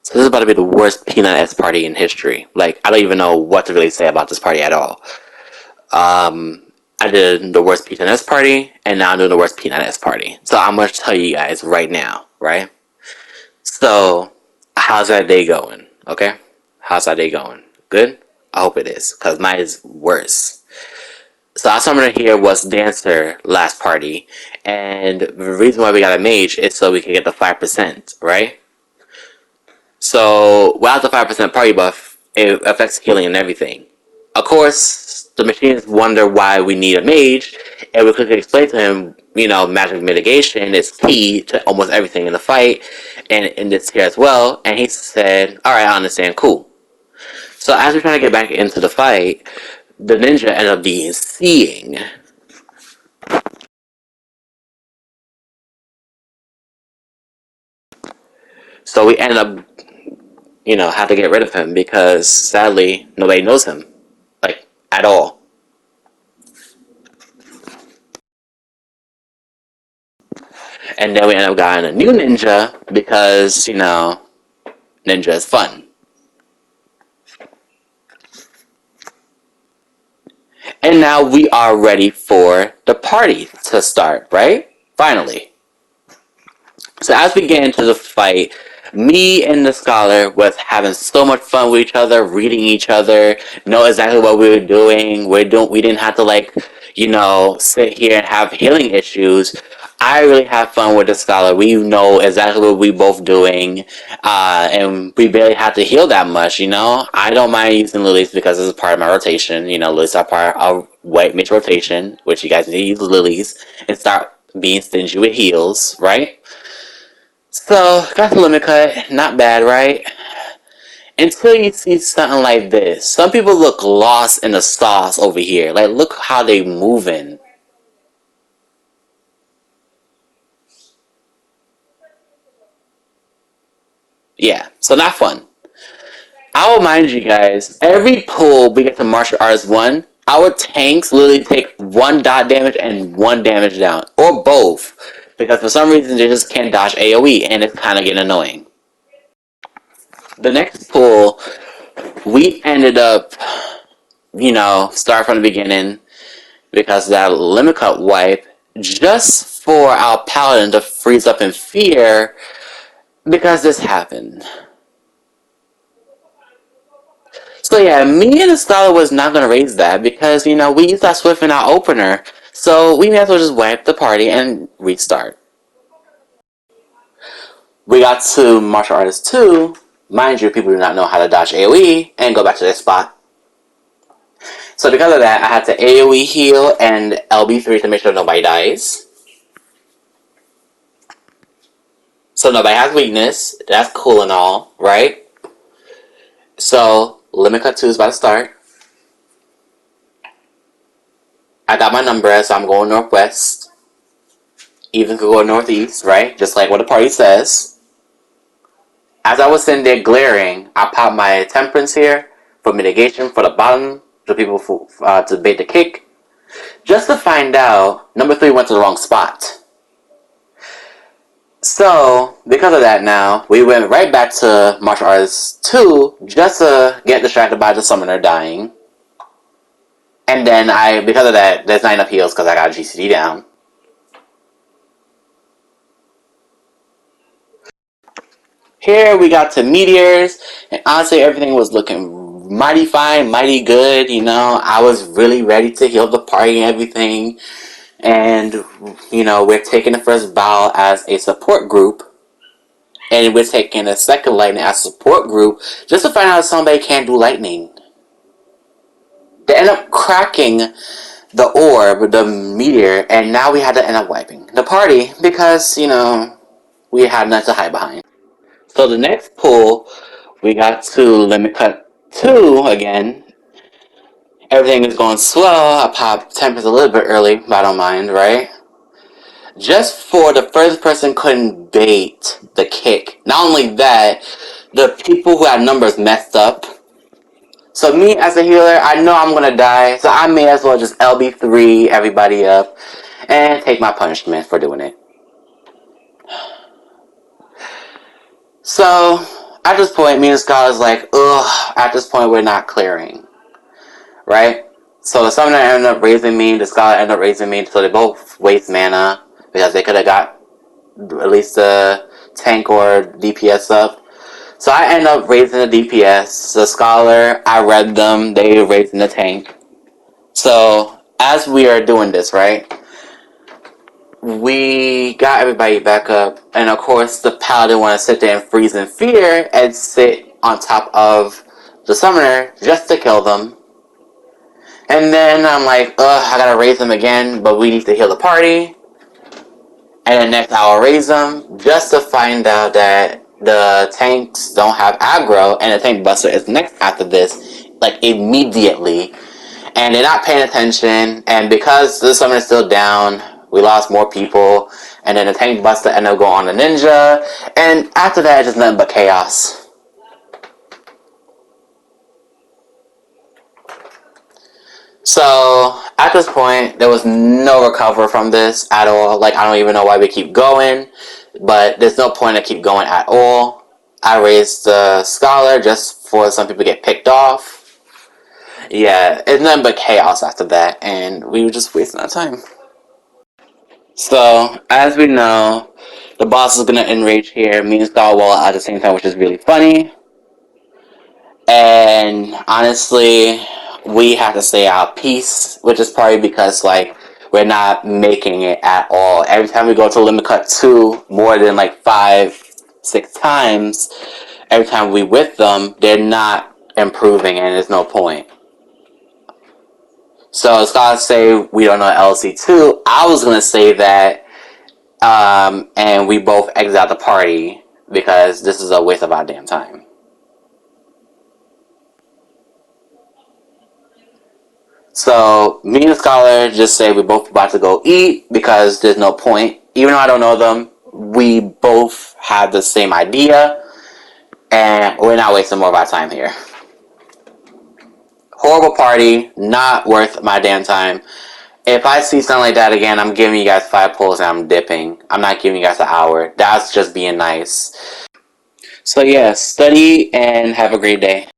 So this is about to be the worst P9S party in history. Like, I don't even know what to really say about this party at all. I did the worst P9S party, and now I'm doing the worst P9S party. So I'm going to tell you guys right now, right? So, how's that day going? Okay? How's that day going? Good? I hope it is, because mine is worse. So our summoner here was Dancer last party, and the reason why we got a mage is so we can get the 5%, right? So without the 5% party buff, it affects healing and everything. Of course, the machines wonder why we need a mage, and we quickly explain to him, magic mitigation is key to almost everything in the fight, and in this here as well, and he said, alright, I understand, cool. So as we're trying to get back into the fight, the ninja ended up being seeing. So we ended up, had to get rid of him because sadly nobody knows him, like, at all. And then we ended up getting a new ninja because, ninja is fun. And now we are ready for the party to start, right? Finally. So as we get into the fight, me and the scholar was having so much fun with each other, reading each other, know exactly what we were doing. We didn't have to sit here and have healing issues. I really have fun with the scholar. We know exactly what we both doing, and we barely have to heal that much. I don't mind using lilies because it's a part of my rotation. Lilies are part of white mage rotation, which you guys need to use lilies and start being stingy with heals, right? So, got the limit cut. Not bad, right? Until you see something like this. Some people look lost in the sauce over here. Like, look how they moving. Yeah, so not fun. I will remind you guys, every pull we get to Martial Arts 1, our tanks literally take 1 dot damage and 1 damage down. Or both. Because for some reason they just can't dodge AoE, and it's kind of getting annoying. The next pull, we ended up, start from the beginning, because that limit cut wipe, just for our paladin to freeze up in fear because this happened. So yeah, me and the scholar was not going to raise that because, we used that swift in our opener, so we may as well just wipe the party and restart. We got to Martial Artist 2. Mind you, people do not know how to dodge AoE and go back to their spot. So because of that, I had to AoE heal and LB3 to make sure nobody dies. So nobody has weakness. That's cool and all, right? So, Limit Cut 2 is about to start. I got my number, so I'm going northwest. Even could go northeast, right? Just like what the party says. As I was sitting there glaring, I popped my temperance here for mitigation for the bottom, for people to bait the kick. Just to find out, number 3 went to the wrong spot. So, because of that now, we went right back to Martial Arts 2 just to get distracted by the summoner dying. And then because of that, there's not enough heals because I got GCD down. Here we got to meteors, and honestly everything was looking mighty fine, mighty good, I was really ready to heal the party and everything. And, we're taking the first battle as a support group. And we're taking a second lightning as a support group just to find out if somebody can't do lightning. They end up cracking the orb, the meteor, and now we had to end up wiping the party because, we had nothing to hide behind. So the next pull, we got to Limit Cut 2 again. Everything is going swell. I popped 10% a little bit early, but I don't mind, right? Just for the first person couldn't bait the kick. Not only that, the people who had numbers messed up. So me as a healer, I know I'm gonna die, so I may as well just LB3 everybody up and take my punishment for doing it. So, at this point, me and Scott is like, ugh, at this point, we're not clearing. Right? So the summoner ended up raising me, the scholar ended up raising me, so they both waste mana because they could have got at least the tank or DPS up. So I end up raising the DPS. The scholar, I read them, they raising the tank. So as we are doing this, right, we got everybody back up, and of course the paladin want to sit there and freeze in fear and sit on top of the summoner just to kill them. And then I'm like, ugh, I gotta raise them again, but we need to heal the party. And then next I'll raise them just to find out that the tanks don't have aggro, and the tank buster is next after this, like immediately. And they're not paying attention, and because the summon is still down, we lost more people, and then the tank buster ended up going on the ninja, and after that it's just nothing but chaos. So, at this point, there was no recover from this at all. Like, I don't even know why we keep going, but there's no point to keep going at all. I raised the scholar just for some people to get picked off. Yeah, it's nothing but chaos after that, and we were just wasting our time. So, as we know, the boss is gonna enrage here, me and Starwall at the same time, which is really funny. And honestly, we have to say our piece, which is probably because like we're not making it at all. Every time we go to limit cut 2 more than like 5-6 times, every time we with them, they're not improving, and there's no point. So it's gotta say we don't know LC2. I was gonna say that, and we both exit out the party because this is a waste of our damn time. So me and the scholar just say we're both about to go eat because there's no point. Even though I don't know them, we both have the same idea, and we're not wasting more of our time here. Horrible party, not worth my damn time. If I see something like that again, I'm giving you guys 5 pulls and I'm dipping. I'm not giving you guys an hour. That's just being nice. So yeah, study and have a great day.